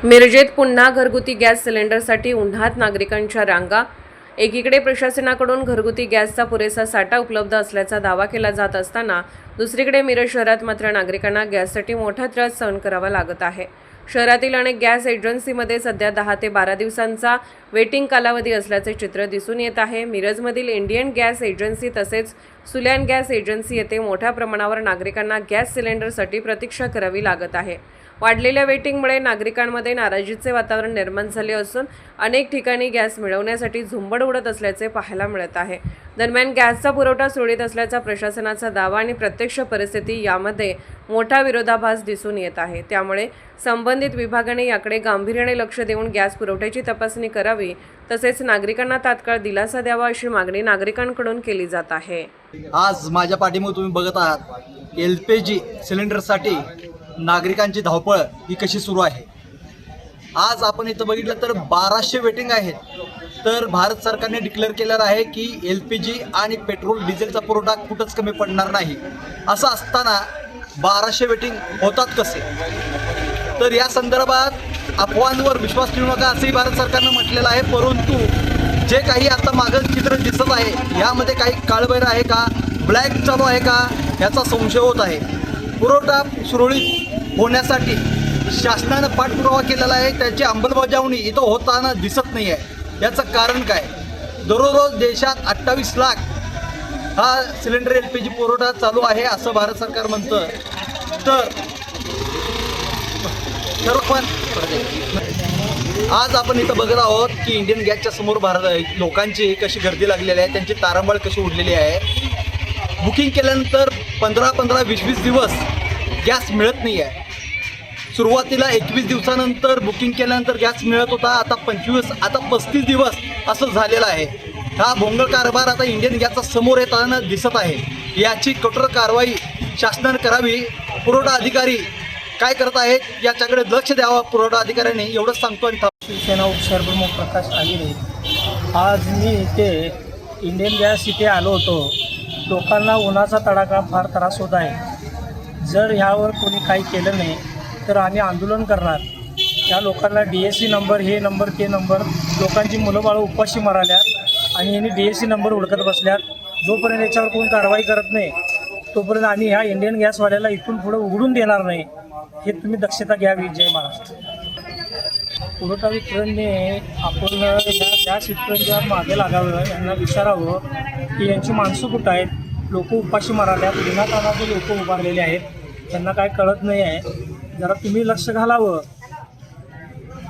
मिरजेत पुन्हा घरगुती गॅस सिलेंडरसाठी उन्हात नागरिकांच्या रांगा। एकीकडे प्रशासनाकडून घरगुती गॅसचा पुरेसा साठा उपलब्ध असल्याचा दावा केला जात असताना दुसरीकडे मिरज शहरात मात्र नागरिकांना गॅससाठी मोठा त्रास सहन करावा लागत आहे। शहरातील अनेक गॅस एजन्सीमध्ये सध्या 10 ते 12 दिवसांचा वेटिंग कालावधी असल्याचे चित्र दिसून येत आहे। मिरजमधील इंडियन गॅस एजन्सी तसेच सुल्यान गॅस एजन्सी येथे मोठ्या प्रमाणावर नागरिकांना गॅस सिलेंडरसाठी प्रतीक्षा करावी लागत आहे। वाढलेल्या वेटिंगमुळे नागरिकांमध्ये नाराजीचे वातावरण निर्माण झाले असून अनेक ठिकाणी गॅस मिळवण्यासाठी झुंबड उडत असल्याचे पाहायला मिळत आहे। दरम्यान गॅसचा पुरवठा सुरळीत असल्याचा प्रशासनाचा दावा आणि प्रत्यक्ष परिस्थिती यामध्ये मोठा विरोधाभास दिसून येत आहे। त्यामुळे संबंधित विभागाने याकडे गांभीर्याने लक्ष देऊन गॅस पुरवठ्याची तपासणी करावी तसेच नागरिकांना तात्काळ दिलासा द्यावा अशी मागणी नागरिकांकडून केली जात आहे। आज माझ्या पाठीमागे तुम्ही बघत आहात LPG सिलेंडरसाठी नागरिकांची धावपळ ही कशी सुरू आहे। आज आपण इथं बघितलं तर 1200 वेटिंग आहेत। तर भारत सरकारने डिक्लेअर केलेलं आहे की LPG आणि पेट्रोल डिझेलचा पुरवठा कुठंच कमी पडणार नाही। असं असताना 1200 वेटिंग होतात कसे? तर या संदर्भात अफवांवर विश्वास ठेवू नका असंही भारत सरकारनं म्हटलेलं आहे। परंतु जे काही आता मागं चित्र दिसत आहे यामध्ये काही काळबैर आहे का, ब्लॅक चालू आहे का याचा संशय होत आहे। पुरवठा सुरळीत होण्यासाठी शासनानं पाठपुरावा केलेला आहे, त्याची अंमलबजावणी इथं होताना दिसत नाही आहे। याचं कारण काय? दररोज देशात 28 लाख हा सिलेंडर LPG पुरवठा चालू आहे असं भारत सरकार म्हणतं। तर पण आज आपण इथं बघत आहोत की इंडियन गॅसच्या समोर लोकांची कशी गर्दी लागलेली आहे, त्यांची तारांबळ कशी उडलेली आहे। बुकिंग केल्यानंतर 15-15, 20-20 दिवस गॅस मिळत नाही आहे। सुरुवातीला 21 दिवसानंतर बुकिंग केल्यानंतर गॅस मिळत होता, आता 25, आता 35 दिवस असं झालेलं आहे। हा भोंगळ कारभार आता इंडियन गॅसचा समोर येताना दिसत आहे। याची कठोर कारवाई शासनाने करावी। पुरवठा अधिकारी काय करत आहेत याच्याकडे लक्ष द्यावं पुरवठा अधिकाऱ्यांनी, एवढंच सांगतो। आणि शिवसेना उपसरप्रमुख प्रकाश आगिरे, आज मी इथे इंडियन गॅस इथे आलो होतो। लोकांना उन्हाचा तडाखा फार त्रास होत आहे। जर ह्यावर कोणी काही केलं नाही तर आम्ही आंदोलन करणार। या लोकांना DSC नंबर, हे नंबर, ते नंबर, लोकांची मुलं बाळं उपाशी मराल्यात आणि यांनी DSC नंबर हुडकत बसल्यात। जोपर्यंत याच्यावर कोण कारवाई करत नाही तोपर्यंत आम्ही ह्या इंडियन गॅसवाल्याला इथून पुढे उघडून देणार नाही। हे तुम्ही दक्षता घ्यावी। जय महाराष्ट्र। पुरवठा वितरणने आपण या गॅस वितरणच्या मागे लागावं, यांना विचारावं की यांची माणसं कुठं आहेत। लोक उपाशी माराल्यात, विनाकाराचे लोक उभारलेले आहेत, त्यांना काय कळत नाही आहे। जरा तुम्ही लक्ष घालावं।